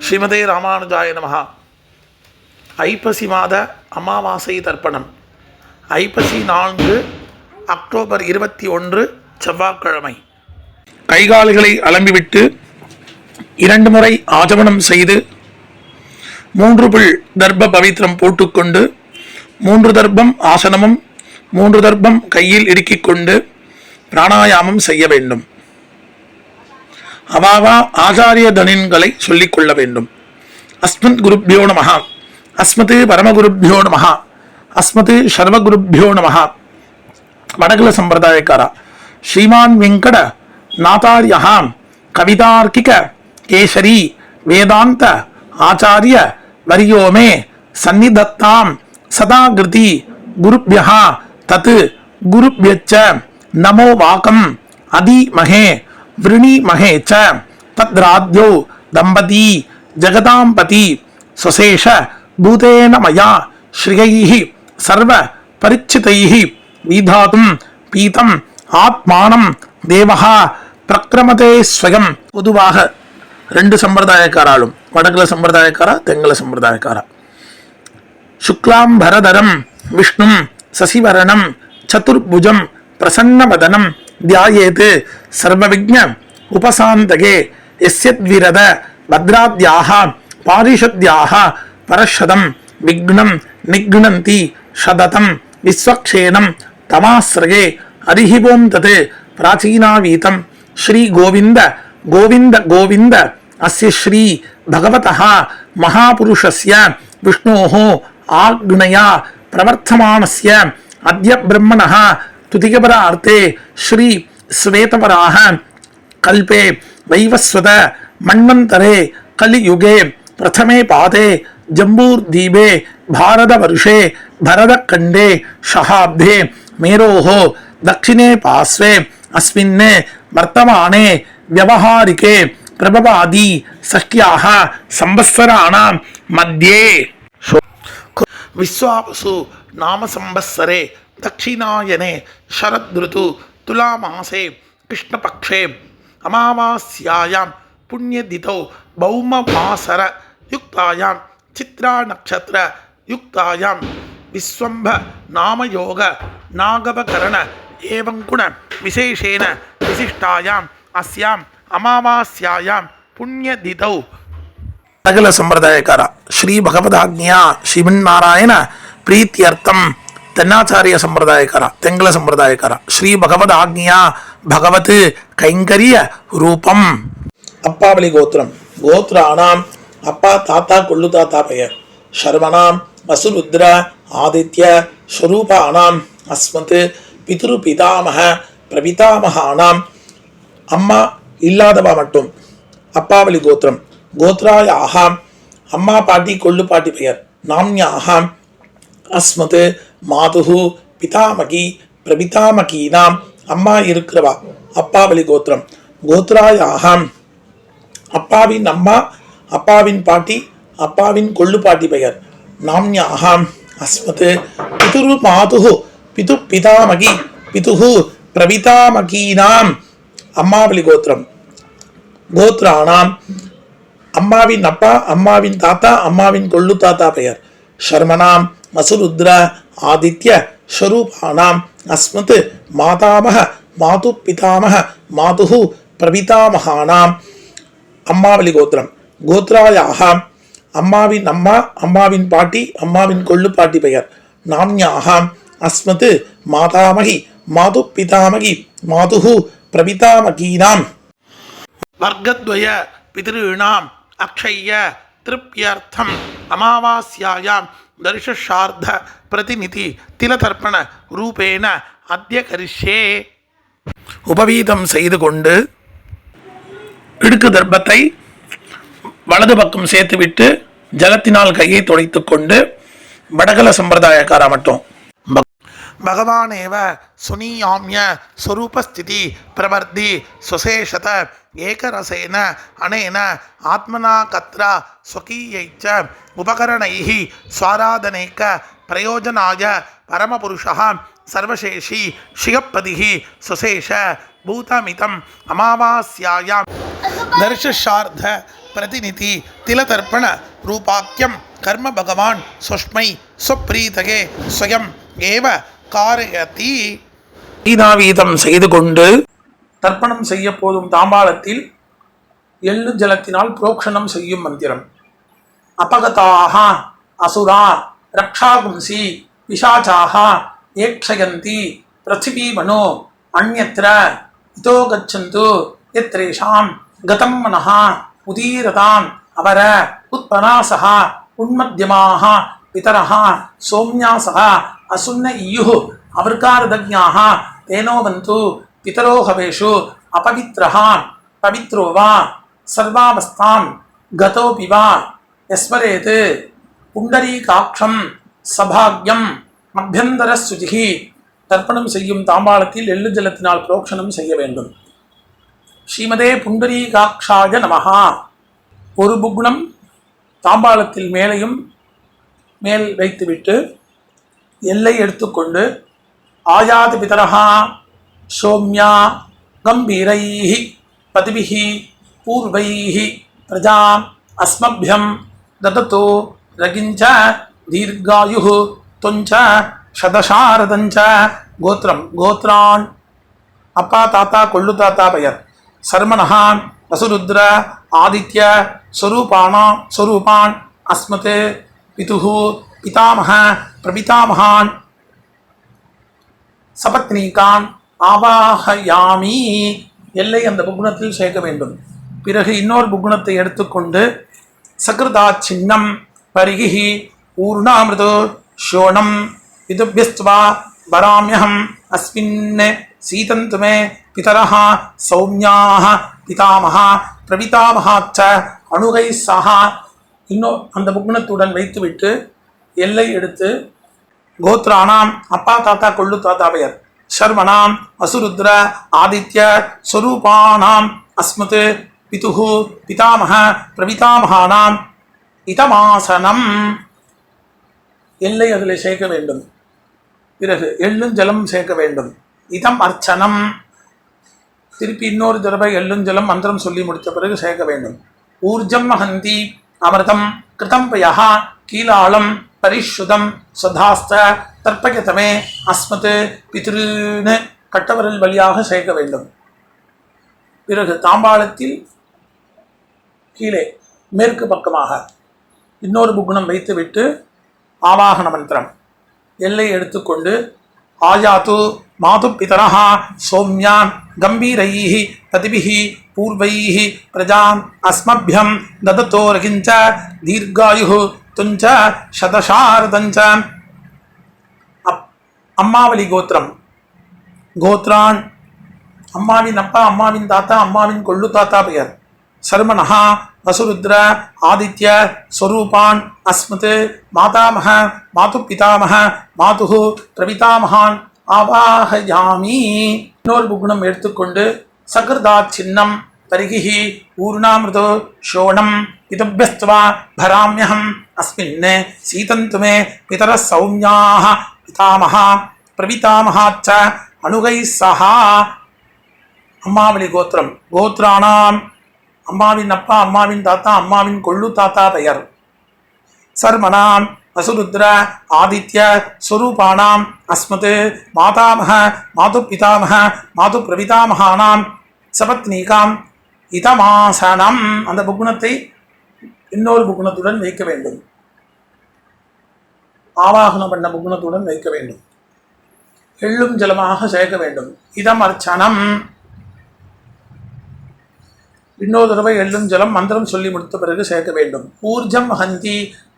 ஸ்ரீமதே ராமானுஜாய நமஹ. ஐப்பசி மாத அமாவாசை தர்ப்பணம். ஐப்பசி 4 அக்டோபர் 21 செவ்வாய்க்கிழமை. கைகால்களை அலம்பிவிட்டு 2 முறை ஆஜமனம் செய்து 3 புல் தர்ப்ப பவித்திரம் போட்டுக்கொண்டு 3 தர்ப்பம் ஆசனமும் 3 தர்ப்பம் கையில் இடுக்கிக் கொண்டு பிராணாயாமம் செய்ய வேண்டும். அவாவா ஆச்சாரிய தனின்களை சொல்லிக் கொள்ள வேண்டும். அஸ்மத் குருப்யோ நமஹ, அஸ்மத் பரமகுருப்யோ நமஹ, அஸ்மத் சர்வகுருப்யோ நமஹ. வடகுல சம்பிரதாயக்கார ஸ்ரீமான் வெங்கட நாதாரியா கவிதார்க்கிக கேசரி வேதாந்த ஆச்சாரிய வரியோமே சந்நிதத்தாம் சதாகிருதி குருப்யஹ தத் குருப்யச்ச நமோ வாகம் அதிமஹே விருணிமஹே ச தத்ராத்யோ தம்பதி ஜகதாம்பதி சுசேஷ பூதேன மயா ஸ்ரீயைஹி சர்வ பரிச்சிதைஹி விதாதும் பீதம் ஆத்மானம் தேவஹா பிரக்ரமதே ஸ்வயம். பொதுவாக 2 சம்பிரதாயக்காராலும், வடகுல சம்பிரதாயக்காரா தெங்கல சம்பிரதாயக்காரா, சுக்லாம்பரதரம் விஷ்ணும் சசிவரணம் சதுர்புஜம் பிரசன்னவதனம் தியாயேத் சர்வவிக்ஞ உபசாந்தகே யஸ்யத்விரத பத்ராத்யாஹ பாரிஷத்யாஹ பரஷதம் விக்னம் நிக்னந்தி சததம் விஸ்வக்ஷேனம் தமாஸ்ரயே அரிஹிவோம் தத் பிராச்சீனாவீதம் ஸ்ரீ கோவிந்த கோவிந்த கோவிந்த அஸ்ய ஸ்ரீ பகவதः மகாபுருஷஸ்ய விஷ்ணோः ஆக்ஞயா பிரவர்த்தமானஸ்ய அத்ய பிரம்மணः துதிகபரார்த்தே ஸ்ரீ ஸ்வேதவராஹ கல்பே வைவஸ்வத மன்வந்தரே கலியுகே பிரதமே பாதே ஜம்பூர்தீபே பாரதவர்ஷே பரதக்கண்டே ஷஹாப்தே மேரோஹ தக்ஷிணே பாஸ்வே அஸ்மின் வர்த்தமானே வியவஹாரிகே பிரபவாதி சஷ்டியாஹ சம்பத்சராணாம் மத்யே விஸ்வாவசு நாம சம்பத்சரே தக்ஷிணாயனே சரத்ருது துலாமாசே கிருஷ்ணபக்ஷே அமாவாஸ்யாயாம் புண்ணியதிதௌ பௌமமாசர யுக்தாயாம் சித்ரா நக்ஷத்ர யுக்தாயாம் விஸ்வம்ப நாமயோக நாகவகரண ஏவங்குண விசேஷேன விசிஷ்டாயாம் அஸ்யாம் அமாவாஸ்யாயாம் புண்ணியதிதௌ. சகல சம்பிரதாயக்கார ஸ்ரீ பகவதாக்ஞா ஸ்ரீமன்னாராயண பிரீத்தியர்த்தம் தென்னாச்சாரிய சம்பிரதாயக்கார தெங்கல சம்பிரதாயக்கார ஸ்ரீ பகவதாக்ஞா பகவத் கைங்கரிய ரூபம். அப்பாவளி கோத்திரம். கோத்ராணாம் அப்பா தாத்தா கொள்ளு தாத்தா பெயர். சர்வணாம் வசுருத்ர ஆதித்ய ஸ்வரூபானாம் அஸ்மத் பிதுரு பிதாமக பிரபிதாமகானாம். அம்மா இல்லாதவா மட்டும். அப்பாவளி கோத்திரம். கோத்ராயாஹாம் அம்மா பாட்டி கொள்ளு பாட்டி பெயர். நாம்யாஹாம் அஸ்மத் மாதுஹு பிதாமகி பிரபிதாமகீனாம். அம்மா இருக்கிறவா அப்பாவளி கோத்திரம். கோத்ராயாஹாம் அப்பாவின் அம்மா அப்பாவின் பாட்டி அப்பாவின் கொள்ளு பாட்டி பெயர். நாம்யாஹாம் அஸ்மத் பிதுரு மாதுஹு பிது பிதாமகி பிதுஹு பிரபிதாமகீனாம். அம்மாவளி கோத்திரம். கோத்ராணாம் அம்மாவின் அப்பா அம்மாவின் தாத்தா அம்மாவின் கொள்ளு தாத்தா பெயர். சர்மனாம் வசுருத்ர ஆதித்ய ஸ்வரூபானாம் அஸ்மத் மாதாமக மாது பிதாமக மாதுஹு பிரபிதாமகானாம். அம்மாவளி கோத்திரம். கோத்ராயாஹாம் அம்மாவின் அம்மா அம்மாவின் பாட்டி அம்மாவின் கொள்ளு பாட்டி பெயர். நாம்யாஹாம் அஸ்மத் மாதாமகி மாது பிதாமகி மாதுஹு பிரபிதாமகீனாம். வர்க்கத்வய பிதॄணாம் அக்ஷய்ய திருப்யர்த்தம் அமாவாஸ்யாயாம் தர்ஷார்த்த பிரதிநிதி திலதர்ப்பண ரூபேண அத்ய கரிஷ்யே. உபவீதம் செய்து கொண்டு இடுக்கு தர்ப்பத்தை வலது பக்கம் சேர்த்துவிட்டு ஜலத்தினால் கையை துடைத்துக் கொண்டு வடகல சம்பிரதாயக்கார மட்டும் பகவானேவ சுனியாம்ய ஸ்வரூபஸ்திதி பிரவர்த்தி சுசேஷத ஏகரசேன அனேன ஆத்மனா கத்ரா ஸ்வகீயைச்ச உபகரணைஹி ஸ்வாராதனேக பிரயோஜனாய பரமபுருஷः சர்வசேஷி ஷிகப்பதிஹி சுசேஷ பூதமிதம் அமாவாஸ்யாயாம் தர்ஷார்த்த प्रतिनिधि तिलतर्पण रूपाख्यम कर्म भगवान सुष्मै स्वप्रीतगे स्वयं एव कारयति ஈனாவீதம் செய்து கொண்டு தர்ப்பணம் செய்ய போதும் தாம்பாளத்தில் எள்ளு ஜலத்தினால் புரோக்ஷணம் செய்யும் மந்திரம். அபகதாக அசுரா ரக்ஷாகும்சி பிசாச்சாக ஏக்ஷயந்தி பிருத்திவீமனோ அந்யத்ர இதோ கச்சந்து யத்ரேஷாம் கதம் மனஹ உதீரதாம் அவர உத்பனாசஹ உன்மத்யமாக பிதரஹ சோம்யாசஹ அசுன்ன இயுः அவர்காரதஜ்ஞாः தேனோவந்து பிதரோஹவேஷு அபவித்ரஹ பவித்ரோ வா சர்வாவஸ்தாம் கதோபி வா யஸ்மரேத் புண்டரீகாட்சம் சபாக்யம் அபியந்தர சுஜிஹி. தர்ப்பணம் செய்யும் தாம்பாளத்தில் எள்ளு ஜலத்தினால் புரோக்ஷணம் செய்ய வேண்டும். ஸ்ரீமதே புண்டரீகாட்சாய நமஹா. ஒரு புக்னம் தாம்பாளத்தில் மேலையும் மேல் வைத்துவிட்டு எல்லை எடுத்துக்கொண்டு ஆயாது பிதரஹா சோம்யா கம்பீரைஹி பதிபிஹி பூர்வைஹி பிரஜாம் அஸ்மப்யம் தததோ ரகிஞ்ச தீர்காயுः தொஞ்ச சதசாரதஞ்ச. கோத்திரம் கோத்ரான் அப்பா தாத்தா கொள்ளு தாத்தா பெயர். சர்மனஹா வசுருத்ர ஆதித்ய ஸ்வரூபான் அஸ்மத் பிதுः பிதாமஹ பிரபிதாமகான் சபத்னீகான் ஆவாஹயாமி. எல்லை அந்த புக்னத்தில் சேர்க்க வேண்டும். பிறகு இன்னொரு புக்னத்தை எடுத்துக்கொண்டு சகிருதா சின்னம் பரிகி ஊர்ணாமிருதோ ஷோணம் விதுபியஸ்துவா வராமியகம் அஸ்மின் சீதந்து மே பிதரஹ சௌமியாஹ பிதாமஹா பிரபிதாமஹாச்ச அணுகை சஹா. இன்னும் அந்த புக்னத்துடன் வைத்துவிட்டு எல்லை எடுத்து கோத்ரானாம் அப்பா தாத்தா கொள்ளு தாத்தா பெயர். சர்வனாம் வசுருத்ர ஆதித்ய ஸ்வரூபானாம் அஸ்மத் பிதுः பிதாமஹ பிரபிதாமகானாம் இதமாசனம். எல்லை அதில் சேர்க்க வேண்டும். பிறகு எள்ளும் ஜலம் சேர்க்க வேண்டும். இதம் அர்ச்சனம். திருப்பி இன்னொரு தடவை எள்ளும் ஜலம் மந்திரம் சொல்லி முடித்த பிறகு சேர்க்க வேண்டும். ஊர்ஜம் மகந்தி அமிர்தம் கிருதம் பயஹ கீலாளம் பரிஷுதம் சதாஸ்த தர்ப்பயதமே அஸ்மத் பித்ருன்னு கட்டவரல் வழியாக சேர்க்க வேண்டும். பிறகு தாம்பாளத்தில் கீழே மேற்கு பக்கமாக இன்னொரு புக்னம் வைத்துவிட்டு ஆவாகன மந்திரம் எல்லை எடுத்துக்கொண்டு ஆயாது மாது பிதரஹ சோம்யான் கம்பீரைஹி பதிபிஹி பூர்வைஹி பிரஜாம் அஸ்மப்யம் தததோ ரகிஞ்ச தீர்காயுः துஞ்ச சதசாரதஞ்ச. அம்மாவளி கோத்திரம் கோத்ரான் அம்மாவின் அப்பா அம்மாவின் தாத்தா அம்மாவின் கொள்ளு தாத்தா பெயர். சர்மனஹா வசுருத்ர ஆதித்ய ஸ்வரூபான் அஸ்மத் மாதாமஹ மாது பிதாமஹ மாதுः பிரபிதாமகான் ஆவாஹயாமி. இன்னொரு புக்னம் எடுத்துக்கொண்டு சகிருதா சின்னம் பரிகி ஊர்ணாமிருதோ ஷோணம் பிதபியஸ்துவா பராமியகம் அஸ்மின் சீதந்து மே பிதர சௌமியாஹ பிதாமஹா பிரபிதாமஹாச்ச அணுகை சஹா. அம்மாவளி கோத்திரம் கோத்ரானாம் அம்மாவின் அப்பா அம்மாவின் தாத்தா அம்மாவின் கொள்ளு தாத்தா பெயர். சர்மனாம் வசுருத்ர ஆதித்ய ஸ்வரூபானாம் அஸ்மத் மாதாமஹ மாது பிதாமஹ மாது பிரபிதாமகானாம் சபத்னீகாம் இதமாசனம். அந்த புக்னத்தை இன்னொரு புக்னத்துடன் வைக்க வேண்டும். ஆவாகனம் பண்ண புக்னத்துடன் வைக்க வேண்டும். எள்ளும் ஜலமாக சேர்க்க வேண்டும். இதம் அர்ச்சனம். இன்னொரு தடவை எள்ளும் ஜலம் மந்திரம் சொல்லி முடித்த பிறகு சேர்க்க வேண்டும். ஊர்ஜம் ஹந்தி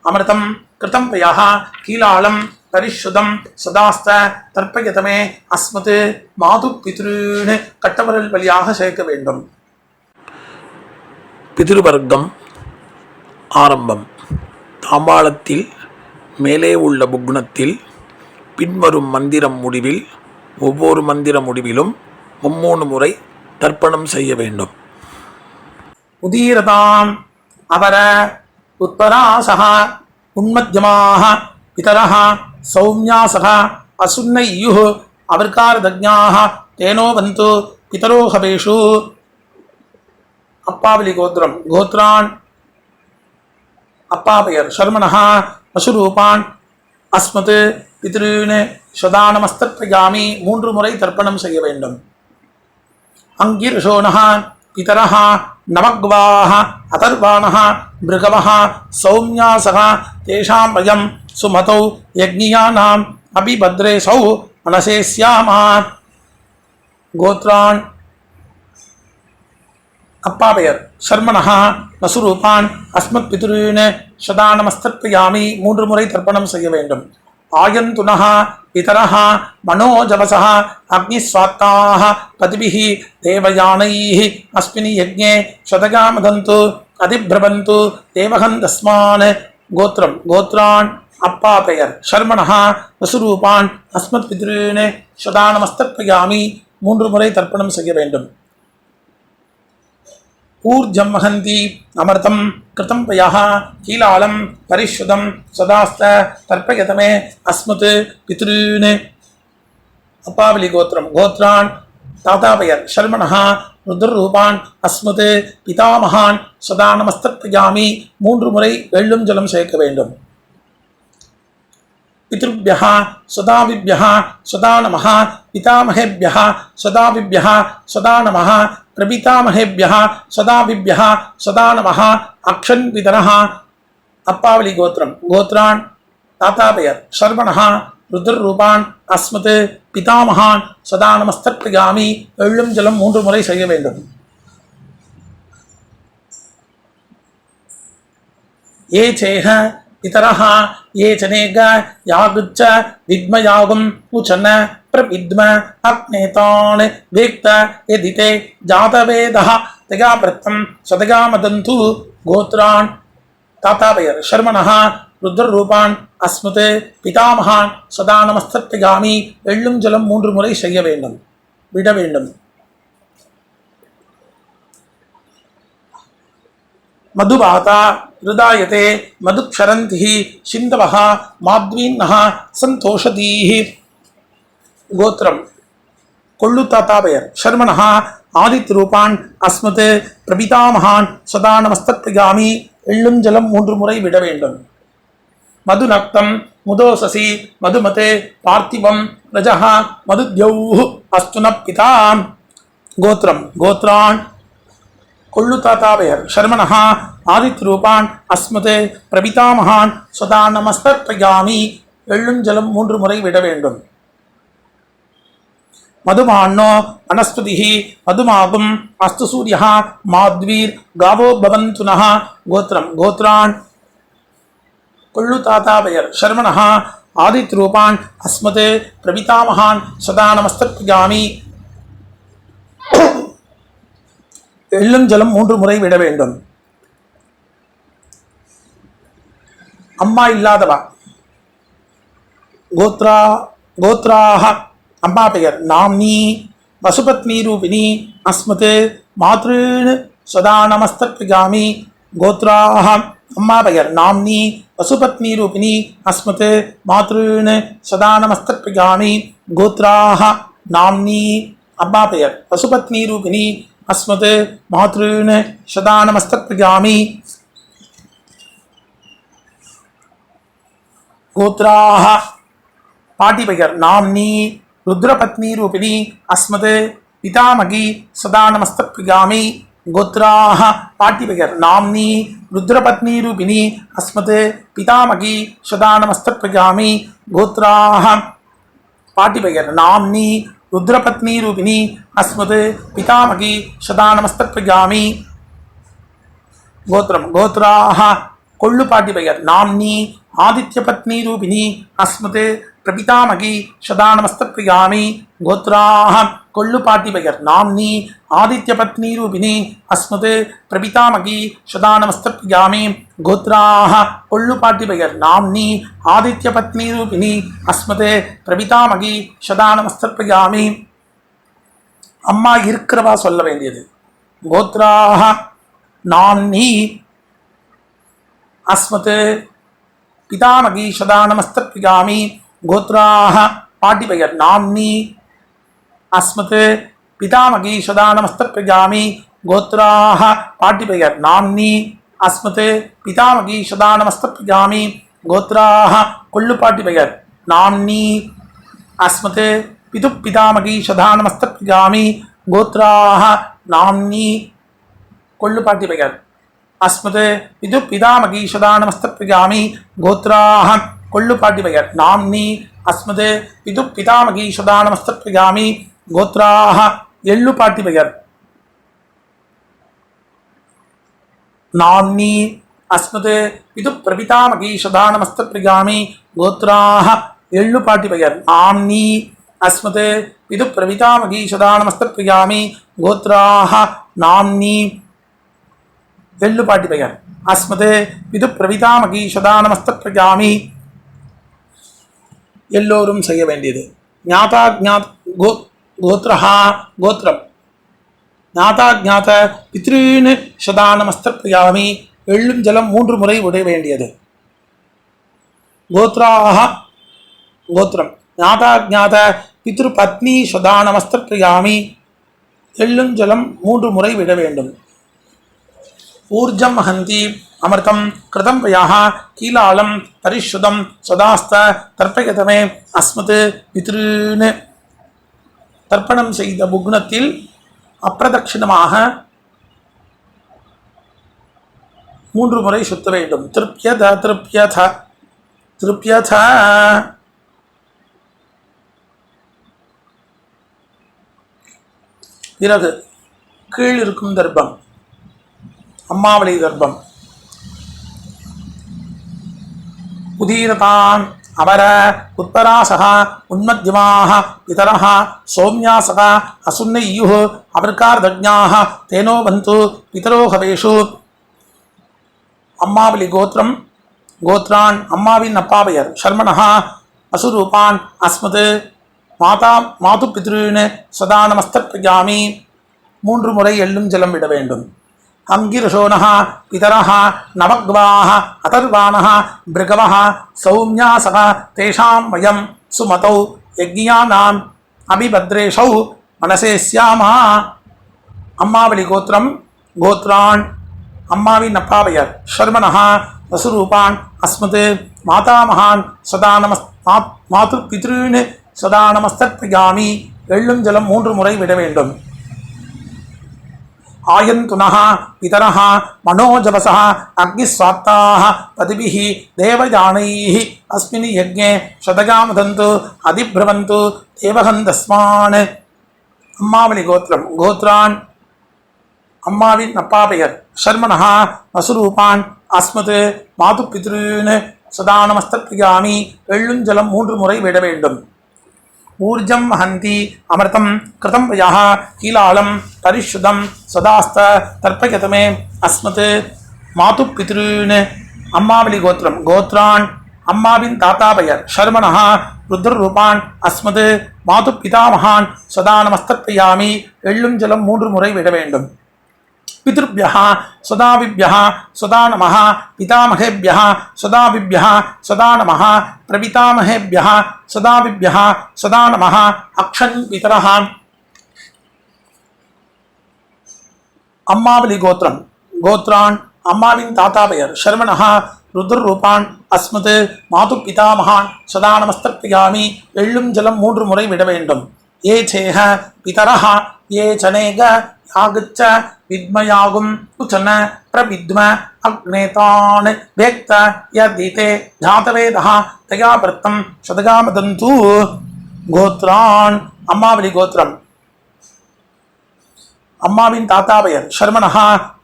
அமிர்தம் கிருதம் பயஹ கீலாளம் பரிஷுதம் சதாஸ்த தர்ப்பயதமே அஸ்மத் மாது பித்ருன்னு கட்டவரல் வழியாக சேர்க்க வேண்டும். பிதிருவர்க்கம் ஆரம்பம். தாம்பாளத்தில் மேலே உள்ள புக்னத்தில் பின்வரும் மந்திரம் முடிவில் ஒவ்வொரு மந்திர முடிவிலும் 3 முறை தர்ப்பணம் செய்ய வேண்டும். உதீரதாம் அவர உத்பராசஹ உன்மத்யமாஹ பிதரஹ சௌம்யாசஹ அசுன்ன இயுः அவர்காரதஜ்ஞாஹ தேனோவந்து பிதரோஹவேஷு. அப்பாவலி கோத்திரம் கோத்ரான் அப்பா பெயர் சர்மணஹா பசுரூபான் அஸ்மத் பித்ருன் சதானமஸ்தர்ப்பயாமி 3 முறை தர்ப்பணம் செய்ய வேண்டும். அங்கிர்ஷோணஹ பிதரஹ நவக்வாஹ அதர்வாணஹ மிருகவஹ சௌம்யாசஹ தேஷாம் வயம் சுமதௌ யக்ஞியானாம் அபிபத்ரே சௌ மனசேஸ்யாமா. கோத்ரான் அப்பா பெயர் சர்மணஹா வசுரூபான் அஸ்மத் பித்ருன் சதானமஸ்தர்ப்பயாமி 3 முறை தர்ப்பணம் செய்ய வேண்டும். ஆயந்துனஹ பிதரஹ மனோஜவசஹ அக்னிஸ்வாத்தாஹ பதிபிஹி தேவயானைஹ அஸ்மினி யஜ்ஞே சதகாமதந்து அதிப்ரபந்து தேவகன் தஸ்மான். கோத்ரம் கோத்ரான் அப்பா பெயர் சர்மணஹா வசுரூபான் அஸ்மத் பித்ருன் சதானமஸ்தர்ப்பயாமி 3 முறை தர்ப்பணம் செய்ய வேண்டும். ஊர்ஜம் வஹந்தி அமிர்தம் கிருதம் பயः கீலாலம் பரிஷுதம் சதாஸ்த தர்ப்பயதமே அஸ்மத் பித்ருன். அப்பாவலி கோத்திரம் கோத்ரான் தாத்தா பெயர் சர்மணஹா ருத்ரரூபான் அஸ்மத் பிதாமகான் சதா நமஸ்தர்ப்பயாமி 3 முறை வெள்ளும் ஜலம் சேர்க்க வேண்டும். பித்ருभ्यः சதாவிभ्यः சதா நமः பிதாமகேभ्यः சதாவிभ्यः சதா நமः பிரபிதாமகேभ्यः சதாவிभ्यः சதா நமः அக்ஷன் பிதரः. அப்பாவலி கோத்திரம் கோத்ரான் தாத்தா பெயர் சர்வணஹா ருத்ரரூபான் அஸ்மத் பிதாமகான் சதா நமஸ்தர்ப்பயாமி வெள்ளும் ஜலம் 3 முறை செய்ய வேண்டும். ஏ சேஹ பிதரஹ ஏ சனேக யாகுச்ச வித்மயாகும் உச்சன பிரவித்ம அக்னேதான் வேக்த எதிதே ஜாதவேதஹ தகாப்ரத்தம் சதகாமதந்து. கோத்ரான் தாத்தா பெயர் சர்மணஹா ருத்ரரூபான் அஸ்மத் பிதாமகான் சதா நமஸ்தர்ப்பயாமி வெள்ளும் ஜலம் 3 முறை செய்ய வேண்டும் விட வேண்டும். மதுபாதா ஹிருதாயதே மதுக்ஷரந்தி சிந்தவஹ மாத்வீன்னஹ சந்தோஷதீஹ. கோத்திரம் கொள்ளு தாத்தா பெயர் சர்மணஹா ஆதித்யரூபான் அஸ்மத் பிரபிதாமகான் சதா நமஸ்தர்ப்பயாமி வெள்ளும் ஜலம் 3 முறை விட வேண்டும். மதுநக்தம் முதோசசி மதுமதே பார்த்திவம் ரஜஹ மதுத்யௌஹ அஸ்துன பிதா. கோத்திரம் கோத்ரான் கொள்ளு தாத்தா பெயர் சர்மணஹா ஆதித்யரூபான் அஸ்மத் பிரபிதாமகான் சதா நமஸ்தர்ப்பயாமி வெள்ளும் ஜலம் 3 முறை விட வேண்டும். மதுமான்னோ வனஸ்பதிஹி மதுமாகும் அஸ்து சூரியः மாத்வீர் காவோ பவந்துனः. கோத்திரம் கோத்ரான் கொள்ளு தாத்தா பெயர் சர்மணஹா ஆதித்யரூபான் அஸ்மத் பிரபிதாமகான் சதா நமஸ்தர்ப்பயாமி வெள்ளும் ஜலம் 3 முறை விட வேண்டும். அம்மா இல்லாதவா கோத்ராஹ அம்மா பெயர் நாம்னி வசுபத்னி ரூபிணி அஸ்மத் மாத்ருன் சதா நமஸ்தர்ப்பயாமி. கோத்ராஹ அம்மா பெயர் நாம்னி வசுபத்னி ரூபிணி அஸ்மத் மாத்ருன் சதா நமஸ்தர்ப்பயாமி. கோத்ராஹ நாம்னி அம்மா பெயர் வசுபத்னி ரூபிணி அஸ்மத் மாத்ருன் சதா நமஸ்தர்ப்பயாமி. கோத்ராஹ பாட்டி பெயர் நாம்னி ருத்ரபத்னி ரூபிணி அஸ்மத் பிதாமகி சதா நமஸ்தர்ப்பயாமி. கோத்ராஹ பாட்டி பெயர் நாம்னி ருத்ரபத்னி ரூபிணி அஸ்மத் பிதாமகி சதா நமஸ்தர்ப்பயாமி. கோத்ராஹ பாட்டி பெயர் நாம்னி ருத்ரபத்னி ரூபிணி அஸ்மத் பிதாமகி சதா நமஸ்தர்ப்பயாமி. கோத்திரம் கோத்ராஹ கொள்ளு பாட்டி பெயர் நாம்னி ஆதித்யபத்னி ரூபிணி அஸ்மத் பிரபிதாமகி சதா நமஸ்தர்ப்பயாமி. கோத்ராஹ கொள்ளு பாட்டி பெயர் நாம்னி ஆதித்யபத்னி ரூபிணி அஸ்மத் பிரபிதாமகி சதா நமஸ்தர்ப்பயாமி. கோத்ராஹ கொள்ளு பாட்டி பெயர் நாம்னி ஆதித்யபத்னி ரூபிணி அஸ்மத் பிரபிதாமகி சதா நமஸ்தர்ப்பயாமி. அம்மா இருக்கிறவா சொல்ல வேண்டியது. கோத்ராஹ நாம்னி அஸ்மத் பிதாமகி சதா நமஸ்தர்ப்பயாமி. கோத்ராஹ பாட்டி பெயர் நாம்னி அஸ்மத் பிதாமகி சதா நமஸ்தர்ப்பயாமி. கோத்ராஹ பாட்டி பெயர் நாம்னி அஸ்மத் பிதாமகி சதா நமஸ்தப்யாமி கோத்ராஹ கொள்ளுப்பாட்டி பெயர் நாம்னி அஸ்மத் பிது பிதாமகி சதா நமஸ்தப்யாமி கோத்ராஹ நாம்னி கொள்ளுப்பாட்டி பெயர் அஸ்மத் பிது பிதாமகி சதா நமஸ்தப்யாமி கோத்ராஹ கொள்ளுப்பாட்டி பெயர் நாம்னி அஸ்மத் பிது பிதாமகி சதா நமஸ்தப்யாமி கோத்ராஹ எள்ளுப்பாட்டி பெயர் நாம்னி அஸ்மத் பிது பிரபிதாமகி சதா நமஸ்தப்யாமி கோத்ராஹ எள்ளுப்பாட்டி பெயர் நாம்னி அஸ்மத் பிது பிரபிதாமகி சதா நமஸ்தப்யாமி கோத்ராஹ நாம்னி எள்ளுப்பாட்டி பெயர் அஸ்மத் பிது பிரபிதாமகி சதா நமஸ்தப்யாமி எல்லோரும் செய்ய வேண்டியது ஞாதா ஞாத் கோத்ரஹா கோத்ரம் ஞாதா ஞாத பித்ருன்னு சதா நமஸ்தப்யாமி எள்ளும் ஜலம் 3 முறை விட வேண்டியது கோத்ராஹ கோத்ரம் ஞாதா ஞாத பித்ரு பத்னி சதா நமஸ்தப்யாமி எள்ளும் ஜலம் 3 முறை விட வேண்டும் ஊர்ஜம் ஹந்தி அமிர்தம் கிருதம் வயாக கீலாலம் பரிசுதம் சதாஸ்த தர்ப்பயதமே அஸ்மத் பித்ருன்னு தர்ப்பணம் செய்த புக்னத்தில் அப்பிரதட்சிணமாக 3 முறை சுத்த வேண்டும் திருப்யத திருப்யத திருப்யத பிறகு கீழ் இருக்கும் தர்ப்பம் அம்மாவளி தர்ப்பம் உதீரதான் அமர உத்தராசக உன்மத்யமாக பிதரः சௌம்யாசக அசுன்னையுः அபர்கார்தஜ்ஞாः தேனோ பந்து பிதரோ ஹவேஷு அம்மாவளி கோத்திரம் கோத்ரான் அம்மாவின் அப்பா பெயர் சர்மணः அசுரூபான் அஸ்மத் மாதா மாது பித்ருன்னு சதா நமஸ்தப்யாமி 3 முறை எள்ளும் ஜலம் விட வேண்டும் அங்கிரசோனः பிதரः நவக்வாः அதர்வாணः பிருகவः சௌம்யாசக தேஷாம் வயம் சுமதௌ யஜ்ஞானாம் அபிபத்ரேஷௌ மனசே ஸ்யாமா அம்மாவளி கோத்திரம் கோத்ரான் அம்மாவின் அப்பா பெயர் சர்மணः வசுரூபான் அஸ்மத் மாதாமகான் சதா மாது பித்ருன்னு சதா நமஸ்தப்யாமி எள்ளும் ஜலம் 3 முறை விட வேண்டும் ஆயந்துனः பிதரः மனோஜவசः அக்னிஸ்வாத்தாः பதிபிः தேவயானைः அஸ்மின் யஜ்ஞே சதகாமதந்து அதிப்ரவந்து தேவகந்தஸ்மான் அம்மாவளி கோத்திரம் கோத்ரான் அம்மாவின் அப்பா பெயர் சர்மணः வசுரூபான் அஸ்மத் மாது பித்ருன்னு சதா நமஸ்தப்யாமி எள்ளும் ஜலம் 3 முறை விட வேண்டும் ஊர்ஜம் ஹந்தி அமிர்தம் கிருதம் வயாக கீலாலம் பரிசுதம் சதாஸ்த தர்ப்பயதமே அஸ்மத் மாது பித்ருன்னு அம்மாவளி கோத்திரம் கோத்ரான் அம்மாவின் தாத்தா பெயர் சர்மணः ருத்ரரூபான் அஸ்மத் மாது பிதாமகான் சதா நமஸ்தப்யாமி எள்ளும் ஜலம் 3 முறை விட வேண்டும் பித்ருभ्यः சதாவிभ्यः சதா நமः பிதாமகேभ्यः சதாவிभ्यः சதா நமः பிரபிதாமகேभ्यः சதாவிभ्यः சதா நமः அக்ஷன் பிதரः அம்மாவளி கோத்திரம் கோத்ரான் அம்மாவின் தாத்தா பெயர் சர்மணः ருத்ரரூபான் அஸ்மத் மாது பிதாமகான் சதா நமஸ்தப்யாமி எள்ளும் ஜலம் 3 முறை விட வேண்டும் ஏ சேஹ பிதரः ஏ சனேக யாகச்ச வித்மயாகும் உச்சன பிரவித்ம அக்னேதான் வேக்த யதிதே ஜாதவேதः தயா பிரத்தம் சதகாமதந்து கோத்ரான் அம்மாவளி கோத்திரம் அம்மாவின் தாத்தா பெயர் சர்மணः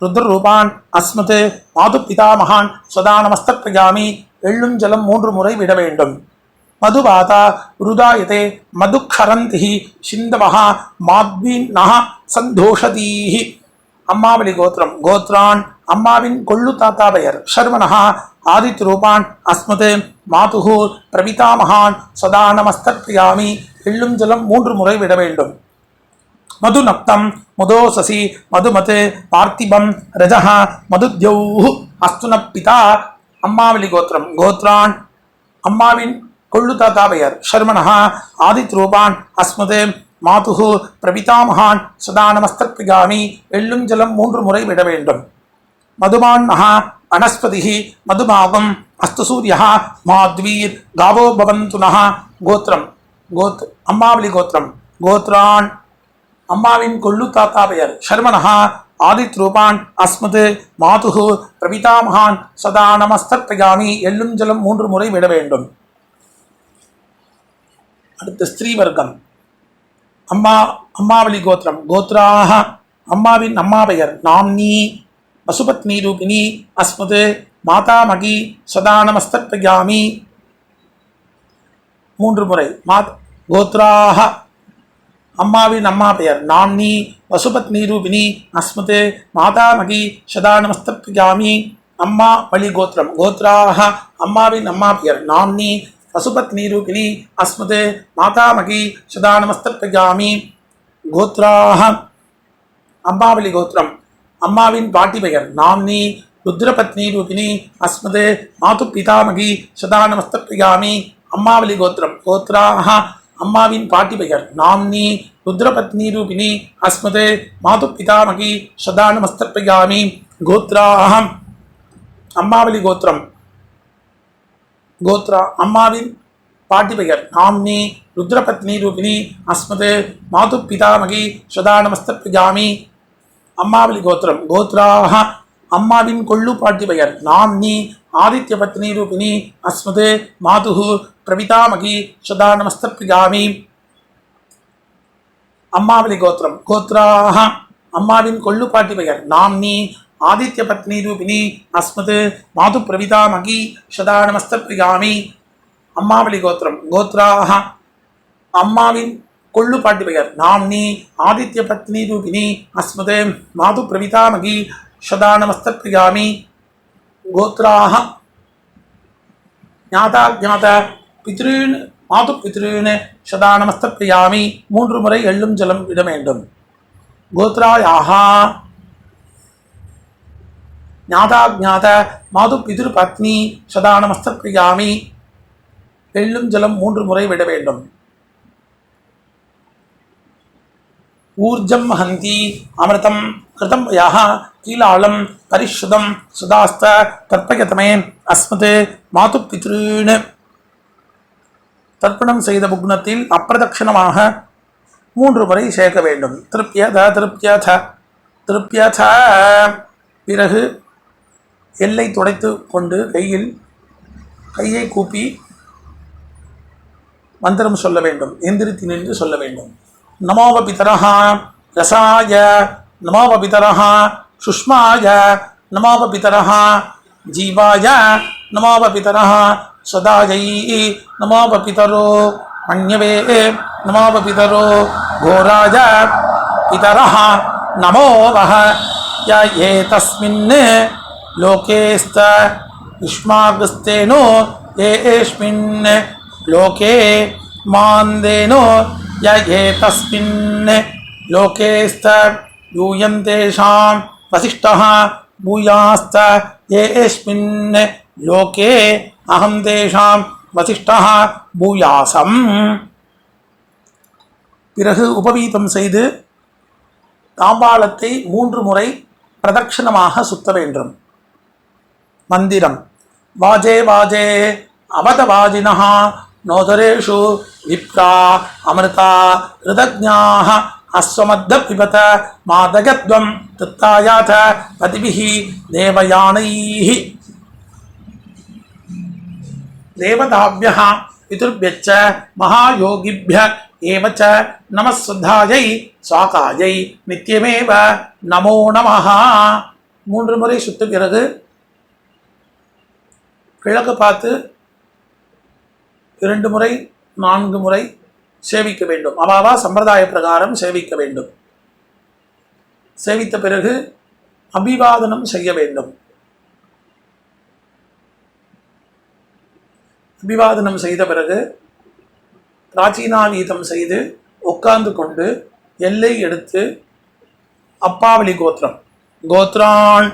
ருத்ரரூபான் அஸ்மத் மாது பிதாமகான் சதா நமஸ்தப்யாமி எள்ளும் ஜலம் 3 முறை விட வேண்டும் மதுபாதா ருதாயதே மதுக்ஷரந்திஹி சிந்தவः மாத்வீன்னः சந்தோஷதீஹி அம்மாவளி கோத்திரம் கோத்ரான் அம்மாவின் கொள்ளு தாத்தா பெயர் சர்மணः ஆதித்யரூபான் அஸ்மத் மாதுः பிரபிதாமகான் சதா நமஸ்தப்யாமி எள்ளும் ஜலம் 3 முறை விட வேண்டும் மதுநக்தம் மதோசசி மதுமத் பார்த்திபம் ரஜः மதுத்யௌः அஸ்துன பிதா அம்மாவளி கோத்திரம் கோத்ரான் அம்மாவின் கொள்ளு தாத்தா பெயர் சர்மணः ஆதித்யரூபான் அஸ்மத் மாதுः பிரபிதாமகான் சதா நமஸ்தப்யாமி எள்ளும் ஜலம் 3 முறை விட வேண்டும் मधुमान्नः वनस्पतिः मधुमागम् अस्तु सूर्यः माध्वीर् गावो भवन्तु नः गोत्रम् अम्मावली गोत्रम् गोत्रान् அம்மாவின் கொள்ளு தாத்தா பெயர் சர்மனஹ ஆதித் ரூபான் அஸ்மது மாதுஹு பிரபிதாமகான் சதா நமஸ்தர்ப்பயாமி எள்ளும் ஜலம் 3 முறை விட வேண்டும். அடுத்து ஸ்திரீ வர்க்கம் அம்மாவலி கோத்திரம் கோத்ராஹ அம்மாவின் அம்மா பெயர் நாம்னி பசுபத்னி ரூபிணி அஸ்மது மாதாமகி சதா நமஸ்தர்ப்பயாமி 3 முறை கோத்ராஹ அம்மாவின் அம்மா பெயர் நாம்னி பசுபத்னி ரூபிணி அஸ்மது மாதாமகி சதா நமஸ்தர்ப்பயாமி. அம்மா வழி கோத்திரம் கோத்ராஹ அம்மாவின் அம்மா பெயர் நாம்னி பசுபத்னி ரூபிணி அஸ்மது மாதாமகி சதா நமஸ்தர்ப்பயாமி. கோத்ராஹ அம்மாவலி கோத்திரம் அம்மாவின் பாட்டி பெயர் நாம்னி ருத்ரபத்னி ரூபிணி அஸ்மது மாது பிதாமகி சதா நமஸ்தர்ப்பயாமி. அம்மாவலி கோத்திரம் கோத்ராஹ அம்மாவின் பாட்டி பெயர் நாம்னி ருத்ரபத்னி ரூபிணி அஸ்மது மாது பிதாமகி சதா நமஸ்தர்ப்பயாமி. கோத்ராஹ அம்மாவலி கோத்திரம் கோத்ரா அம்மாவின் பாட்டி பெயர் நாம்னி ருத்ரபத்னி ரூபிணி அஸ்மது மாது பிதாமகி சதா நமஸ்தர்ப்பயாமி. அம்மாவலி கோத்திரம் கோத்ராஹ அம்மாவின் கொள்ளு பாட்டி பெயர் நாம்னி ஆதித்ய பத்னி ரூபிணி அஸ்மது மாதுஹு பிரபிதாமகி சதா நமஸ்தர்ப்பயாமி. அம்மாவலி கோத்திரம் கோத்ராஹ அம்மாவின் கொள்ளு பாட்டி பெயர் நாம்னி ஆதித்ய பத்னி ரூபிணி அஸ்மது மாது பிரபிதாமகி சதா நமஸ்தர்ப்பயாமி. அம்மாவலி கோத்திரம் கோத்ராஹ அம்மாவின் கொள்ளு பாட்டி பெயர் நாம்னி ஆதித்ய பத்னி ரூபிணி அஸ்மது மாது பிரபிதாமகி சதா நமஸ்தர்ப்பயாமி. கோத்ராஹ ஞாதா ஞாத பித்ருன் மாது பித்ருன் சதா நமஸ்தர்ப்பயாமி. 3 முறை எள்ளும் ஜலம் விட வேண்டும். கோத்ராயாஹ ஞாதா ஞாத மாது பித்ரு பத்னி சதா நமஸ்தர்ப்பயாமி. எள்ளும் ஜலம் 3 முறை விட வேண்டும். ஊர்ஜம் ஹந்தி அமிர்தம் கிருதம் யஹ கீலாளம் பரிஷுதம் சுதாஸ்த தர்ப்பயதமே அஸ்மது மாது பித்ருன். தர்ப்பணம் செய்த புக்னத்தில் அப்பிரதட்சணமாக 3 முறை சேர்க்க வேண்டும். திருப்யத திருப்யத திருப்யத. பிறகு எல்லை துடைத்து கொண்டு கையை கூப்பி மந்திரம் சொல்ல வேண்டும். எந்திரித்து நின்று சொல்ல வேண்டும். நமோவ பிதரஹ ரசாய நமோவ பிதரஹ சுஷ்மாய நமோவ பிதரஹ ஜீவாய நமோவ பிதரஹ சதாயை நமோவ பிதரோ மன்யவே நமோவ பிதரோ கோராய பிதரஹ நமோவஹ ய ஏதஸ்மின் லோகேஸ்த யுஷ்மாகஸ்தேனோ ஏஸ்மின் லோகே மாந்தேனோ ய ஏதஸ்மின் லோகேஸ்த யூயந்தேஷாம் வசிஷ்டः பூயாஸ்த ஏஸ்மின் லோகே அகம் தேஷாம் வசிஷ்டः பூயாசம். பிறகு உபவீதம் செய்து தாம்பாளத்தை 3 முறை பிரதட்சணமாக சுத்த வேண்டும். மந்திரம் வாஜே வாஜே அவதவாஜினः நோதரேஷு விப்ரா அமிர்தா ரிதஜ்ஞாः அஸ்வமத்த பிபத மாதகத்வம் தத்தாயாத பதிபிஹி தேவயானைः. தேவதாभ्यः பிதுர்भ्यश्च மகாயோகிभ्य एव च नमः सुधायै स्वाकायै नित्यमेव நமோ நமः. 3 முறை சுத்த பிறகு கிழக்கு பார்த்து 2 முறை 4 முறை சேவிக்க வேண்டும். அவாவா சம்பிரதாய பிரகாரம் சேவிக்க வேண்டும். சேவித்த பிறகு அபிவாதனம் செய்ய வேண்டும். அபிவாதனம் செய்த பிறகு பிராச்சீனாவீதம் செய்து உட்கார்ந்து கொண்டு எல்லை எடுத்து அப்பாவளி கோத்திரம் கோத்ரான்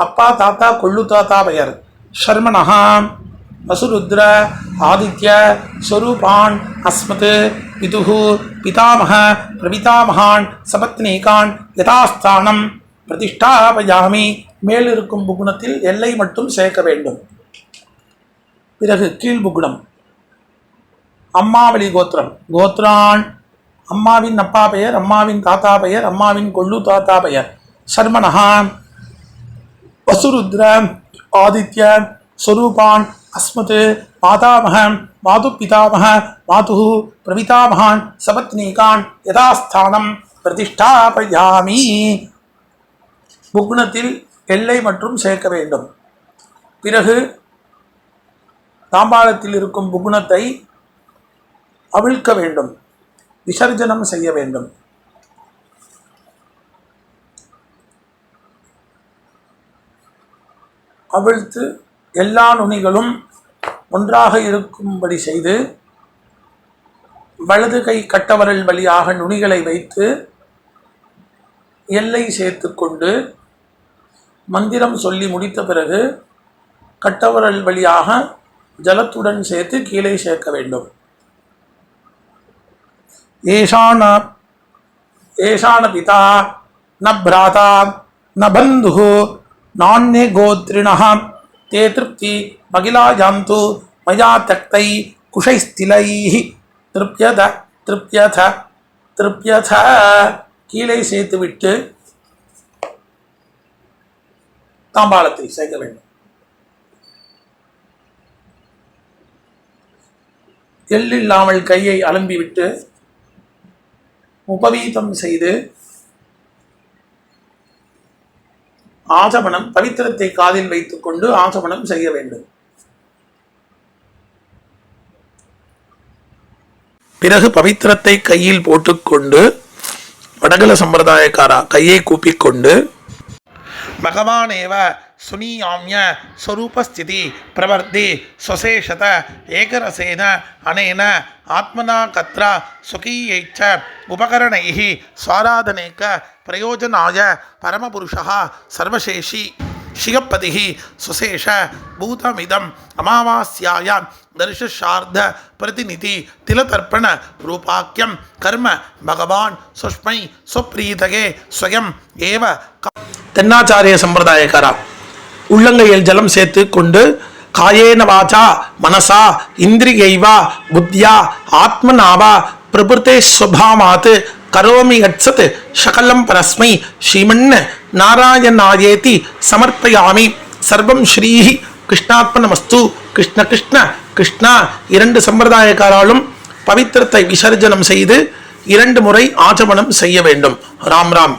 அப்பா தாத்தா கொள்ளு தாத்தா பெயர் ஷர்மணஹா வசுருத்ர ஆதித்ய ஸ்வரூபான் அஸ்மத் பிதுஹு பிதாமஹ பிரபிதாமகான் சபத்னீகான் யதாஸ்தானம் பிரதிஷ்டாபயாமி மேல் இருக்கும் புகுணத்தில் எல்லை மட்டும் சேர்க்க வேண்டும். பிறகு கீழ் புகுணம். அம்மாவளி கோத்திரம். கோத்ரான் அம்மாவின் அப்பா பெயர், அம்மாவின் தாத்தா பெயர், அம்மாவின் கொள்ளு தாத்தா பெயர். சர்மனஹா வசுருத்ர ஆதித்ய ஸ்வரூபான் அஸ்மத் மாதாமக மாது பிதாமக மாது பிரபிதாமகான் சபத்னீகான் யதாஸ்தானம் பிரதிஷ்டாபயாமி. புக்னத்தில் எல்லை மற்றும் சேர்க்க வேண்டும். பிறகு தாம்பாளத்தில் இருக்கும் புக்னத்தை அவிழ்க்க வேண்டும், விசர்ஜனம் செய்ய வேண்டும். அவிழ்த்து எல்லா நுனிகளும் ஒன்றாக இருக்கும்படி செய்து வலது கை கட்டவரல் வழியாக நுனிகளை வைத்து எல்லை சேர்த்து கொண்டு மந்திரம் சொல்லி முடித்த பிறகு கட்டவரல் வழியாக ஜலத்துடன் சேர்த்து கீழே சேர்க்க வேண்டும். ஏஷான பிதா ந பிராதா ந பந்து நான்யே கோத்ரிணः தே திருப்தி மகிழாயாந்து மயா தக்தை குஷைஸ்திலைः திருப்யத திருப்யத திருப்யத. கீழே சேர்த்துவிட்டு தாம்பாளத்தில் சேர்க்க வேண்டும். எள்ளில்லாமல் கையை அலம்பிவிட்டு உபவீதம் செய்து ஆசமனம் பவித்திரத்தை காதில் வைத்துக் கொண்டு ஆசமனம் செய்ய வேண்டும். பிறகு பவித்திரத்தை கையில் போட்டுக்கொண்டு வடகல சம்பிரதாயக்காரா கையை கூப்பிக்கொண்டு பகவானேவ சுனியாம்ய ஸ்வரூபஸ்திதி பிரவர்த்தி ஸ்வசேஷத ஏகரசேன அனேன ஆத்மனா கத்ரா சுகீயைச்ச உபகரணைः ஸ்வாராதனேக பிரயோஜனாய பரமபுருஷः சர்வசேஷி ஷியப்பதிः சுசேஷ பூதமிதம் அமாவாஸ்யாயாம் தர்ஷார்த்த பிரதிநிதி திலதர்ப்பண ரூபாக்கியம் கர்ம பகவான் சுஷ்மை சுப்ரீதகே ஸ்வயம் ஏவ. தென்னாச்சாரிய சம்பிரதாயக்காரா உள்ளங்கையில் ஜலம் சேர்த்து கொண்டு காயேன வாச்சா மனசா இந்திரியைவா புத்தியா ஆத்மனாவா பிரபுத்தே ஸ்வபாவாத் கரோமி யத்சத் சகலம் பரஸ்மை ஸ்ரீமன் நாராயணாயேதி சமர்ப்பயாமி. சர்வம் ஸ்ரீஹி கிருஷ்ணார்ப்பணமஸ்து. கிருஷ்ண கிருஷ்ண கிருஷ்ணா. 2 சம்பிரதாயக்காராலும் பவித்திரத்தை விசர்ஜனம் செய்து 2 முறை ஆச்சமனம் செய்ய வேண்டும். ராம் ராம்.